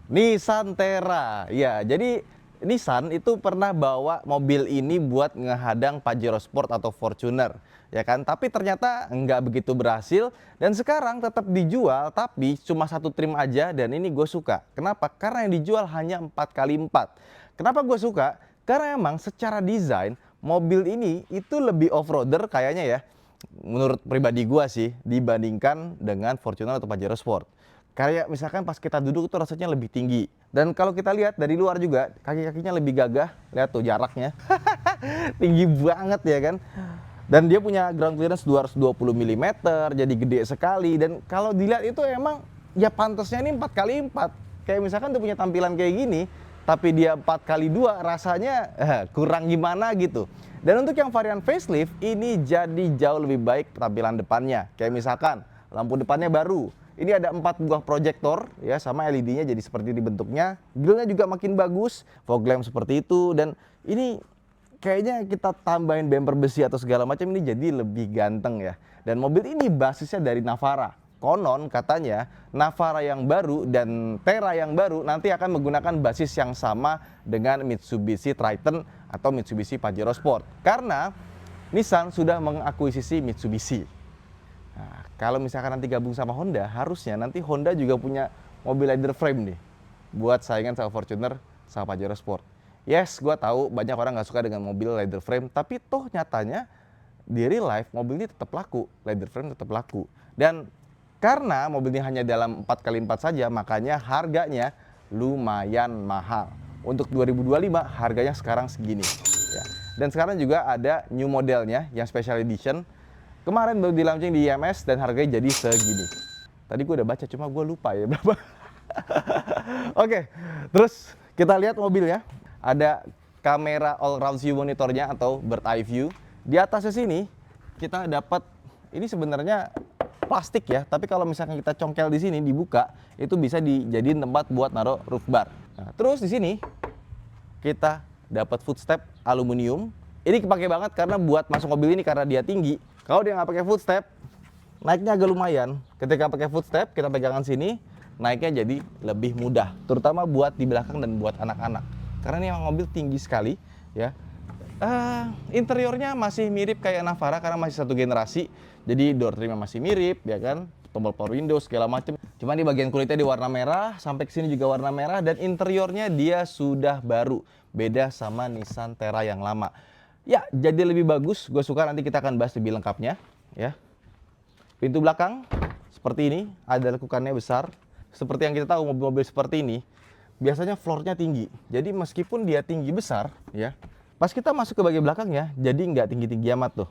Nissan Terra. Ya, jadi Nissan itu pernah bawa mobil ini buat ngehadang Pajero Sport atau Fortuner, ya kan? Tapi ternyata nggak begitu berhasil dan sekarang tetap dijual, tapi cuma satu trim aja dan ini gue suka. Kenapa? Karena yang dijual hanya 4x4. Kenapa gue suka? Karena emang secara desain mobil ini itu lebih off-roader kayaknya ya. Menurut pribadi gue sih dibandingkan dengan Fortuner atau Pajero Sport. Kayak misalkan pas kita duduk itu rasanya lebih tinggi. Dan kalau kita lihat dari luar juga, kaki-kakinya lebih gagah. Lihat tuh jaraknya. Tinggi banget ya kan. Dan dia punya ground clearance 220 mm, jadi gede sekali. Dan kalau dilihat itu emang ya pantasnya ini 4x4. Kayak misalkan dia punya tampilan kayak gini, tapi dia 4x2 rasanya kurang gimana gitu. Dan untuk yang varian facelift, ini jadi jauh lebih baik tampilan depannya. Kayak misalkan lampu depannya baru. Ini ada 4 buah proyektor ya, sama LED-nya jadi seperti di bentuknya. Grillnya juga makin bagus, fog lamp seperti itu, dan ini kayaknya kita tambahin bumper besi atau segala macam ini jadi lebih ganteng ya. Dan mobil ini basisnya dari Navara. Konon katanya Navara yang baru dan Terra yang baru nanti akan menggunakan basis yang sama dengan Mitsubishi Triton atau Mitsubishi Pajero Sport. Karena Nissan sudah mengakuisisi Mitsubishi. Nah, kalau misalkan nanti gabung sama Honda, harusnya nanti Honda juga punya mobil leather frame nih buat saingan sama Fortuner sama Pajero Sport. Yes, gue tahu banyak orang nggak suka dengan mobil leather frame, tapi toh nyatanya di real life mobil ini tetap laku, leather frame tetap laku. Dan karena mobil ini hanya dalam 4x4 saja, makanya harganya lumayan mahal. Untuk 2025 harganya sekarang segini. Ya. Dan sekarang juga ada new modelnya yang special edition. Kemarin baru di launching di IMS dan harganya jadi segini. Tadi gue udah baca, cuma gue lupa ya berapa. Oke, terus kita lihat mobilnya. Ada kamera all round view monitornya atau bird eye view. Di atasnya sini kita dapat, ini sebenarnya plastik ya, tapi kalau misalkan kita congkel di sini dibuka, itu bisa dijadiin tempat buat naruh roof bar. Nah, terus di sini kita dapat footstep aluminium. Ini kepake banget karena buat masuk mobil ini karena dia tinggi. Kalau dia nggak pakai footstep, naiknya agak lumayan. Ketika pakai footstep, kita pegangan sini, naiknya jadi lebih mudah. Terutama buat di belakang dan buat anak-anak. Karena ini memang mobil tinggi sekali, ya. Interiornya masih mirip kayak Navara karena masih satu generasi. Jadi door trimnya masih mirip, ya kan. Tombol power window segala macam. Cuma di bagian kulitnya di warna merah, sampai ke sini juga warna merah, dan interiornya dia sudah baru. Beda sama Nissan Terra yang lama. Ya, jadi lebih bagus. Gue suka, nanti kita akan bahas lebih lengkapnya, ya. Pintu belakang seperti ini, ada lekukannya besar. Seperti yang kita tahu mobil-mobil seperti ini biasanya floornya tinggi. Jadi meskipun dia tinggi besar, ya, pas kita masuk ke bagian belakangnya, jadi nggak tinggi-tinggi amat tuh.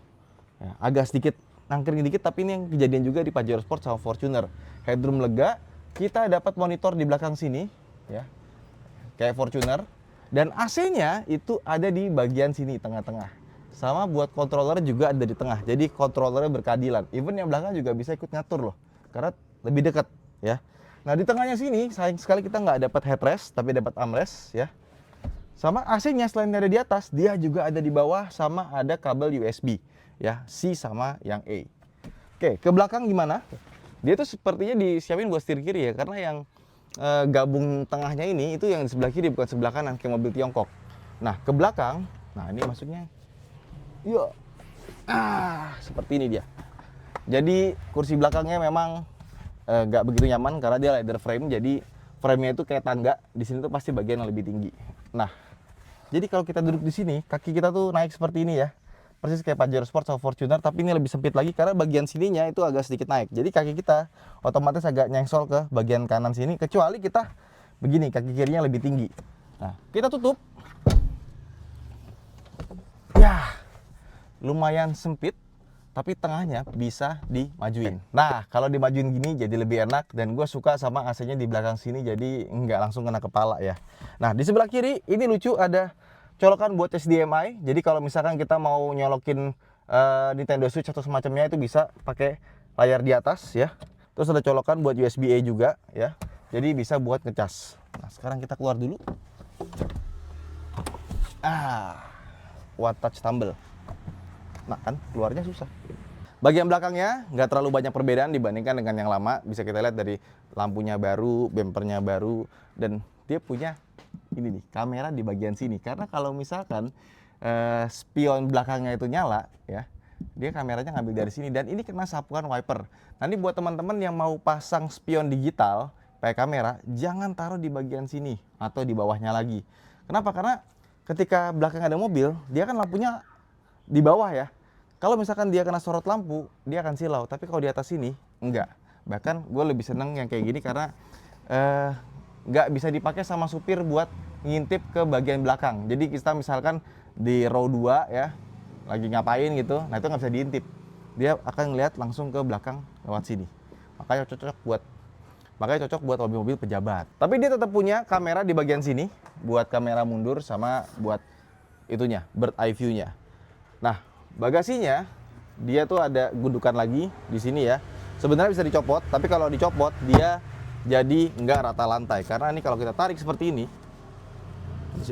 Ya, agak sedikit nangkring dikit, tapi ini yang kejadian juga di Pajero Sport sama Fortuner. Headroom lega, kita dapat monitor di belakang sini, ya, kayak Fortuner. Dan AC-nya itu ada di bagian sini, tengah-tengah. Sama buat controller juga ada di tengah. Jadi controllernya berkeadilan. Even yang belakang juga bisa ikut ngatur loh. Karena lebih dekat, ya. Nah, di tengahnya sini sayang sekali kita nggak dapat headrest, tapi dapat armrest, ya. Sama AC-nya selain ada di atas, dia juga ada di bawah, sama ada kabel USB, ya, C sama yang A. Oke, ke belakang gimana? Dia tuh sepertinya disiapin buat setir kiri ya, karena yang gabung tengahnya ini itu yang di sebelah kiri bukan sebelah kanan kayak mobil Tiongkok. Nah, ke belakang, nah ini maksudnya, yuk, seperti ini dia. Jadi kursi belakangnya memang nggak begitu nyaman karena dia leather frame, jadi frame-nya itu kayak tangga. Di sini tuh pasti bagian yang lebih tinggi. Nah, jadi kalau kita duduk di sini, kaki kita tuh naik seperti ini ya. Persis kayak Pajero Sport sama Fortuner, tapi ini lebih sempit lagi karena bagian sininya itu agak sedikit naik. Jadi kaki kita otomatis agak nyengsol ke bagian kanan sini, kecuali kita begini, kaki kirinya lebih tinggi. Nah, kita tutup. Ya, lumayan sempit, tapi tengahnya bisa dimajuin. Nah, kalau dimajuin gini jadi lebih enak, dan gue suka sama AC-nya di belakang sini, jadi nggak langsung kena kepala ya. Nah, di sebelah kiri ini lucu, ada colokan buat HDMI. Jadi kalau misalkan kita mau nyolokin Nintendo Switch atau semacamnya, itu bisa pakai layar di atas ya. Terus ada colokan buat USB-A juga ya. Jadi bisa buat ngecas. Nah, sekarang kita keluar dulu. One touch tumble. Nah kan keluarnya susah. Bagian belakangnya nggak terlalu banyak perbedaan dibandingkan dengan yang lama. Bisa kita lihat dari lampunya baru, bempernya baru, dan dia punya ini nih, kamera di bagian sini. Karena kalau misalkan spion belakangnya itu nyala, ya, dia kameranya ngambil dari sini. Dan ini kena sapuan wiper. Nanti buat teman-teman yang mau pasang spion digital pakai kamera, jangan taruh di bagian sini atau di bawahnya lagi. Kenapa? Karena ketika belakang ada mobil, dia kan lampunya di bawah ya. Kalau misalkan dia kena sorot lampu, dia akan silau. Tapi kalau di atas sini, enggak. Bahkan gue lebih seneng yang kayak gini karena nggak bisa dipakai sama supir buat ngintip ke bagian belakang. Jadi kita misalkan di row 2 ya, lagi ngapain gitu, nah itu nggak bisa diintip. Dia akan ngeliat langsung ke belakang lewat sini. Makanya cocok buat mobil-mobil pejabat. Tapi dia tetap punya kamera di bagian sini, buat kamera mundur sama buat itunya, bird eye view-nya. Nah, bagasinya dia tuh ada gundukan lagi di sini ya. Sebenarnya bisa dicopot, tapi kalau dicopot dia jadi nggak rata lantai. Karena ini kalau kita tarik seperti ini,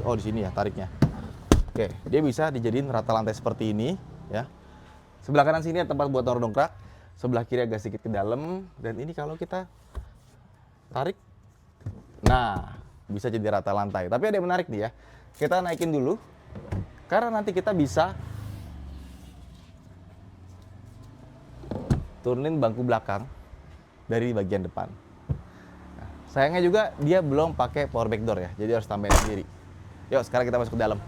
oh di sini ya tariknya. Oke, dia bisa dijadiin rata lantai seperti ini ya. Sebelah kanan sini ada tempat buat taruh dongkrak, sebelah kiri agak sedikit ke dalam, dan ini kalau kita tarik, nah bisa jadi rata lantai. Tapi ada yang menarik nih ya. Kita naikin dulu, karena nanti kita bisa turunin bangku belakang dari bagian depan. Nah, sayangnya juga dia belum pakai power back door ya, jadi harus tambahin sendiri. Yuk sekarang kita masuk ke dalam.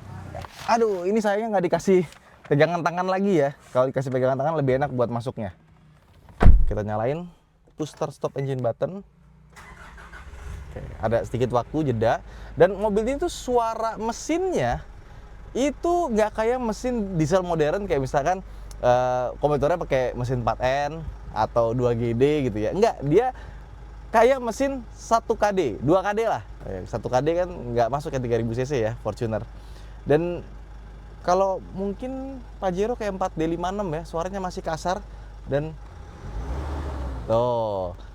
Aduh, ini sayangnya nggak dikasih pegangan tangan lagi ya. Kalau dikasih pegangan tangan lebih enak buat masuknya. Kita nyalain push start stop engine button. Oke, ada sedikit waktu jeda. Dan mobil ini tuh suara mesinnya itu nggak kayak mesin diesel modern kayak misalkan komputernya pakai mesin 4N atau 2GD gitu ya. Enggak, dia kayak mesin 1KD, 2KD lah. 1KD kan nggak masuk ke 3000 cc ya, Fortuner. Dan kalau mungkin Pajero kayak 4D56 ya, suaranya masih kasar dan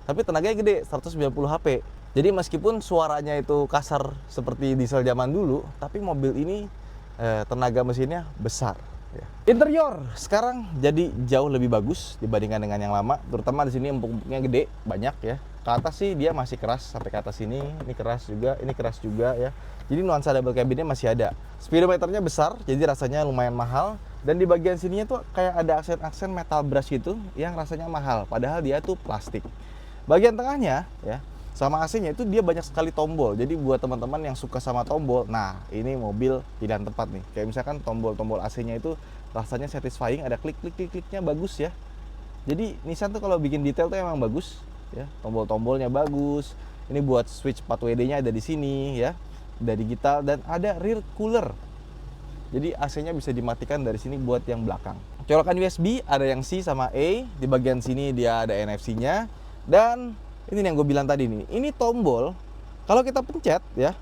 tapi tenaganya gede, 190 HP. Jadi meskipun suaranya itu kasar seperti diesel zaman dulu, tapi mobil ini tenaga mesinnya besar. Interior sekarang jadi jauh lebih bagus dibandingkan dengan yang lama, terutama di sini empuk-empuknya gede, banyak ya. Ke atas sih dia masih keras sampai ke atas ini keras juga, ini keras juga ya. Jadi nuansa double cabinnya masih ada. Speedometernya besar, jadi rasanya lumayan mahal. Dan di bagian sininya tuh kayak ada aksen-aksen metal brush gitu yang rasanya mahal, padahal dia tuh plastik. Bagian tengahnya ya, sama AC-nya itu dia banyak sekali tombol. Jadi buat teman-teman yang suka sama tombol, nah ini mobil pilihan tepat nih. Kayak misalkan tombol-tombol AC-nya itu rasanya satisfying, ada klik-klik-kliknya bagus ya. Jadi Nissan tuh kalau bikin detail tuh emang bagus ya. Tombol-tombolnya bagus. Ini buat switch 4WD-nya ada di sini ya. Ada digital dan ada rear cooler. Jadi AC-nya bisa dimatikan dari sini buat yang belakang. Colokan USB ada yang C sama A. Di bagian sini dia ada NFC-nya. Dan ini yang gue bilang tadi nih, ini tombol kalau kita pencet ya,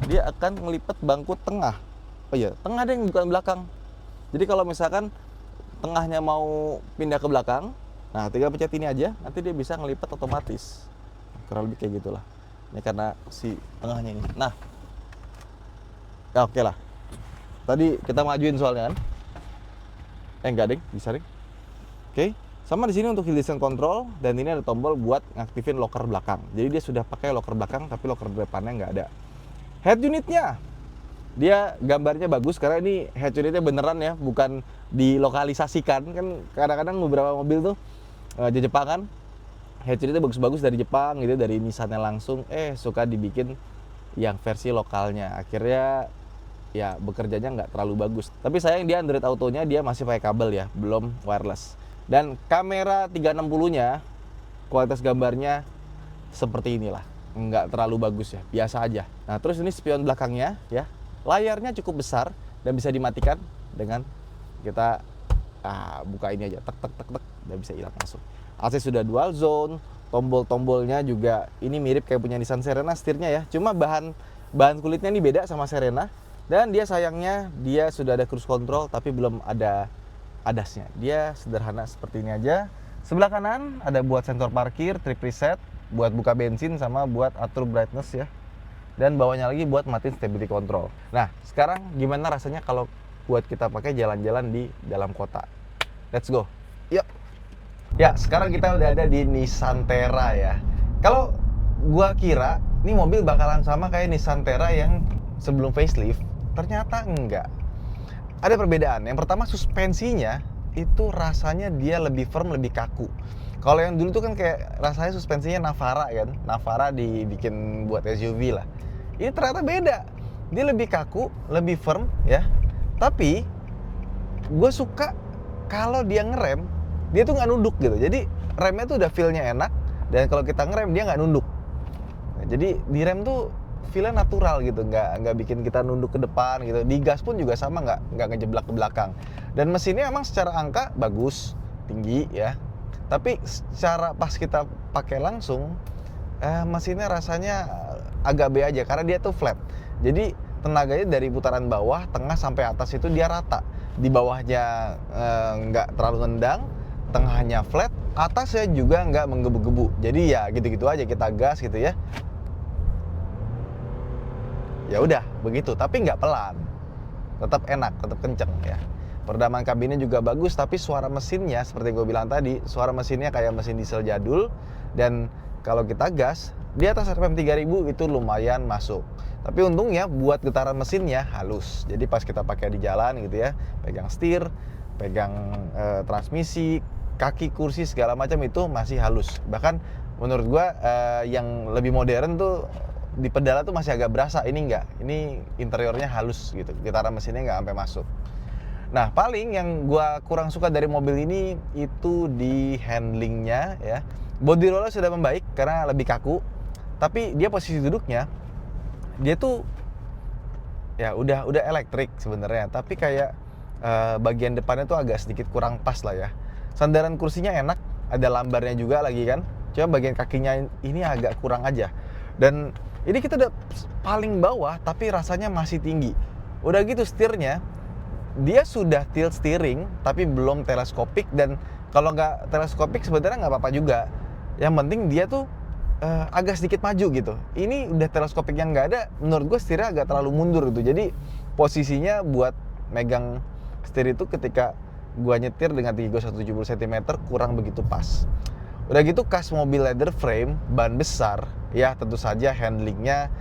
dia akan ngelipat bangku tengah. Oh iya, tengah deh, bukan belakang. Jadi kalau misalkan tengahnya mau pindah ke belakang, nah tinggal pencet ini aja, nanti dia bisa ngelipat otomatis. Kurang lebih kayak gitulah. Ini karena si tengahnya ini. Nah, ya oke lah. Tadi kita majuin soalnya kan. Enggak deh, bisa deh. Oke. Sama di sini untuk hill descent control, dan ini ada tombol buat ngaktifin locker belakang. Jadi dia sudah pakai locker belakang, tapi locker depannya nggak ada. Head unitnya, dia gambarnya bagus karena ini head unitnya beneran ya, bukan dilokalisasikan. Kan kadang-kadang beberapa mobil tuh di Jepang kan, head unitnya bagus-bagus dari Jepang gitu, dari Nissan-nya langsung, suka dibikin yang versi lokalnya. Akhirnya ya bekerjanya nggak terlalu bagus. Tapi sayang dia Android Auto-nya dia masih pakai kabel ya, belum wireless. Dan kamera 360-nya kualitas gambarnya seperti inilah, nggak terlalu bagus ya, biasa aja. Nah terus ini spion belakangnya ya, layarnya cukup besar dan bisa dimatikan dengan kita buka ini aja, tek tek tek tek, dan bisa hilang langsung. AC sudah dual zone, tombol-tombolnya juga ini mirip kayak punya Nissan Serena setirnya ya, cuma bahan kulitnya ini beda sama Serena. Dan dia sayangnya dia sudah ada cruise control tapi belum ada ADAS-nya. Dia sederhana seperti ini aja. Sebelah kanan ada buat sensor parkir, trip reset, buat buka bensin sama buat atur brightness ya. Dan bawahnya lagi buat matiin stability control. Nah, sekarang gimana rasanya kalau buat kita pakai jalan-jalan di dalam kota? Let's go. Yuk. Ya, sekarang kita udah ada di Nissan Terra ya. Kalau gua kira ini mobil bakalan sama kayak Nissan Terra yang sebelum facelift, ternyata enggak. Ada perbedaan. Yang pertama, suspensinya itu rasanya dia lebih firm, lebih kaku. Kalau yang dulu tuh kan kayak rasanya suspensinya Navara kan. Navara dibikin buat SUV lah. Ini ternyata beda. Dia lebih kaku, lebih firm ya. Tapi gue suka kalau dia ngerem, dia tuh nggak nunduk gitu. Jadi remnya tuh udah feel-nya enak, dan kalau kita ngerem dia nggak nunduk. Nah, jadi di rem tuh feel-nya natural gitu, nggak bikin kita nunduk ke depan gitu. Di gas pun juga sama, nggak ngejeblak ke belakang. Dan mesinnya emang secara angka bagus, tinggi ya. Tapi secara pas kita pakai langsung, mesinnya rasanya agak B aja karena dia tuh flat. Jadi tenaganya dari putaran bawah, tengah sampai atas itu dia rata. Di bawahnya nggak terlalu nendang, tengahnya flat, atasnya juga nggak menggebu-gebu. Jadi ya gitu-gitu aja kita gas gitu ya. Ya udah begitu, tapi nggak pelan, tetap enak, tetap kenceng ya. Peredaman kabinnya juga bagus, tapi suara mesinnya seperti gue bilang tadi, suara mesinnya kayak mesin diesel jadul. Dan kalau kita gas di atas RPM 3000 itu lumayan masuk. Tapi untungnya buat getaran mesinnya halus. Jadi pas kita pakai di jalan gitu ya, pegang setir, pegang transmisi, kaki, kursi segala macam itu masih halus. Bahkan menurut gue yang lebih modern tuh di pedal tuh masih agak berasa. Ini enggak, ini interiornya halus gitu, getaran mesinnya nggak sampai masuk. Nah, paling yang gua kurang suka dari mobil ini itu di handlingnya ya. Body rollnya sudah membaik karena lebih kaku, tapi dia posisi duduknya dia tuh ya udah elektrik sebenarnya, tapi kayak bagian depannya tuh agak sedikit kurang pas lah ya. Sandaran kursinya enak, ada lambarnya juga lagi kan. Cuma bagian kakinya ini agak kurang aja. Dan ini kita udah paling bawah tapi rasanya masih tinggi. Udah gitu setirnya dia sudah tilt steering tapi belum teleskopik, dan kalau nggak teleskopik sebenarnya nggak apa-apa juga. Yang penting dia tuh agak sedikit maju gitu. Ini udah teleskopik yang nggak ada, menurut gue setirnya agak terlalu mundur gitu. Jadi posisinya buat megang setir itu ketika gua nyetir dengan tinggi gue 170 cm kurang begitu pas. Udah gitu kas mobil leather frame, ban besar ya, tentu saja handlingnya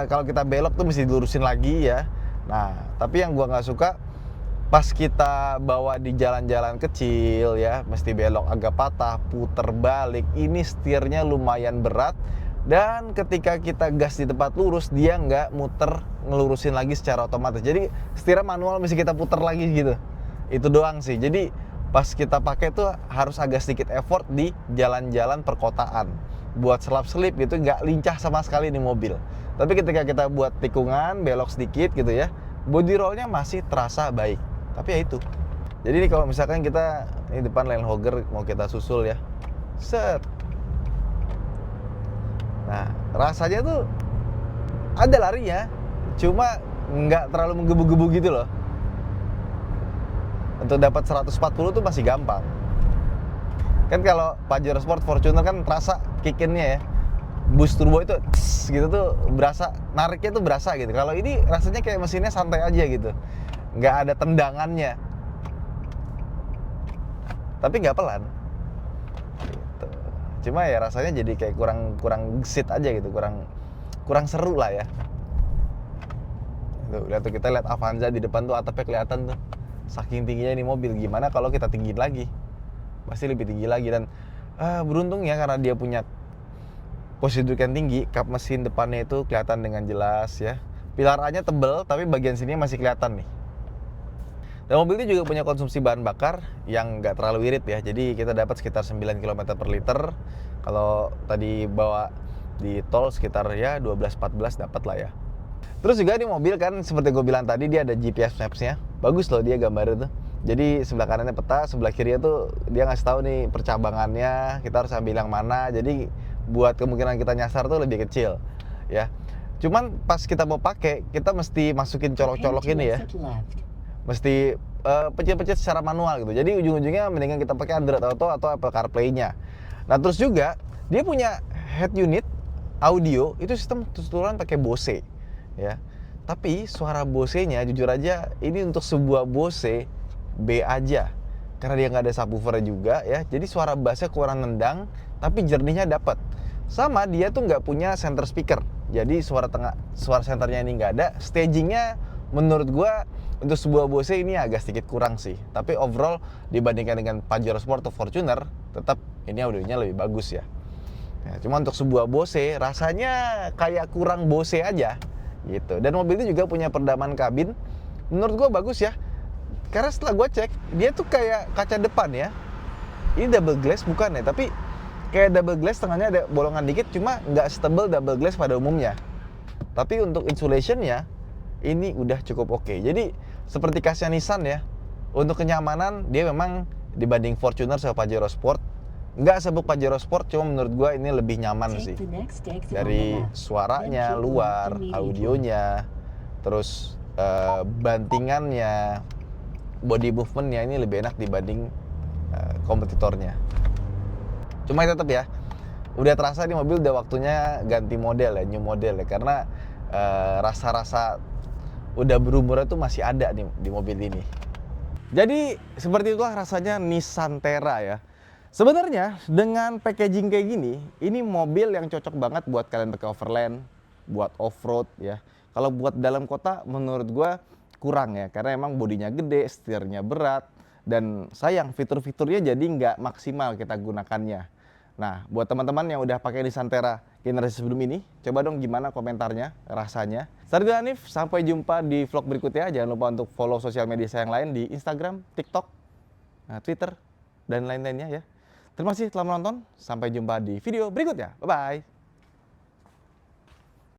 kalau kita belok tuh mesti dilurusin lagi ya. Nah, tapi yang gua nggak suka pas kita bawa di jalan-jalan kecil ya, mesti belok agak patah, puter balik, ini setirnya lumayan berat. Dan ketika kita gas di tempat lurus, dia nggak muter ngelurusin lagi secara otomatis. Jadi setirnya manual, mesti kita puter lagi gitu. Itu doang sih. Jadi pas kita pakai tuh harus agak sedikit effort di jalan-jalan perkotaan. Buat selap-selip gitu nggak lincah sama sekali di mobil. Tapi ketika kita buat tikungan, belok sedikit gitu ya, body rollnya masih terasa baik. Tapi ya itu. Jadi ini kalau misalkan kita ini depan Land Rover mau kita susul ya, set. Nah, rasanya tuh ada larinya, cuma nggak terlalu menggebu-gebu gitu loh. Untuk dapat 140 tuh masih gampang. Kan kalau Pajero Sport, Fortuner kan terasa kick-in-nya ya. Boost turbo itu gitu tuh berasa, nariknya tuh berasa gitu. Kalau ini rasanya kayak mesinnya santai aja gitu. Nggak ada tendangannya, tapi nggak pelan gitu. Cuma ya rasanya jadi kayak kurang gesit aja gitu, kurang seru lah ya. Tuh, lihat tuh, kita lihat Avanza di depan tuh atapnya kelihatan tuh, saking tingginya ini mobil. Gimana kalau kita tinggiin lagi, pasti lebih tinggi lagi. Dan beruntung ya karena dia punya posisi duduk yang tinggi, kap mesin depannya itu kelihatan dengan jelas ya. Pilar A-nya tebel tapi bagian sini masih kelihatan nih. Dan mobil ini juga punya konsumsi bahan bakar yang nggak terlalu irit ya. Jadi kita dapat sekitar 9 km per liter. Kalau tadi bawa di tol sekitar ya 12-14 dapat lah ya. Terus juga di mobil kan seperti gue bilang tadi, dia ada GPS Maps-nya. Bagus loh dia gambarnya tuh. Jadi sebelah kanannya peta, sebelah kirinya tuh dia ngasih tahu nih percabangannya, kita harus ambil yang mana. Jadi buat kemungkinan kita nyasar tuh lebih kecil ya. Cuman pas kita mau pakai, kita mesti masukin colok-colok ini ya. Mesti pencet-pencet secara manual gitu. Jadi ujung-ujungnya mendingan kita pakai Android Auto atau Apple CarPlay-nya. Nah, terus juga dia punya head unit audio itu sistem keseluruhan pakai Bose ya. Tapi suara Bose-nya jujur aja ini untuk sebuah Bose B aja. karena dia nggak ada subwoofer juga ya, jadi suara bassnya kurang nendang, tapi jernihnya dapat. Sama dia tuh nggak punya center speaker, jadi suara centernya ini nggak ada. Stagingnya menurut gua untuk sebuah Bose ini agak sedikit kurang sih, tapi overall dibandingkan dengan Pajero Sport atau Fortuner, tetap ini audionya lebih bagus ya. Ya, cuma untuk sebuah Bose rasanya kayak kurang Bose aja gitu. Dan mobil itu juga punya peredaman kabin, menurut gua bagus ya. Karena setelah gue cek, dia tuh kayak kaca depan ya. Ini double glass bukan ya, tapi kayak double glass, tengahnya ada bolongan dikit, cuma nggak setebal double glass pada umumnya. Tapi untuk insulationnya, ini udah cukup oke. Jadi seperti khasnya Nissan ya, untuk kenyamanan dia memang dibanding Fortuner sama Pajero Sport, nggak sebut Pajero Sport, cuma menurut gue ini lebih nyaman sih. Dari suaranya, luar, audionya, terus bantingannya, body movementnya ini lebih enak dibanding kompetitornya. Cuma tetap ya, udah terasa di mobil udah waktunya ganti model ya, new model ya, karena rasa-rasa udah berumurnya tuh masih ada di mobil ini. Jadi seperti itulah rasanya Nissan Terra ya. Sebenarnya dengan packaging kayak gini, ini mobil yang cocok banget buat kalian pakai overland, buat off-road ya. Kalau buat dalam kota menurut gua kurang ya, karena emang bodinya gede, setirnya berat, dan sayang fitur-fiturnya jadi nggak maksimal kita gunakannya. Nah, buat teman-teman yang udah pakai Nissan Terra generasi sebelum ini, coba dong gimana komentarnya, rasanya. Saya Ridwan Hanif, sampai jumpa di vlog berikutnya. Jangan lupa untuk follow sosial media saya yang lain di Instagram, TikTok, Twitter, dan lain-lainnya ya. Terima kasih telah menonton, sampai jumpa di video berikutnya. Bye-bye.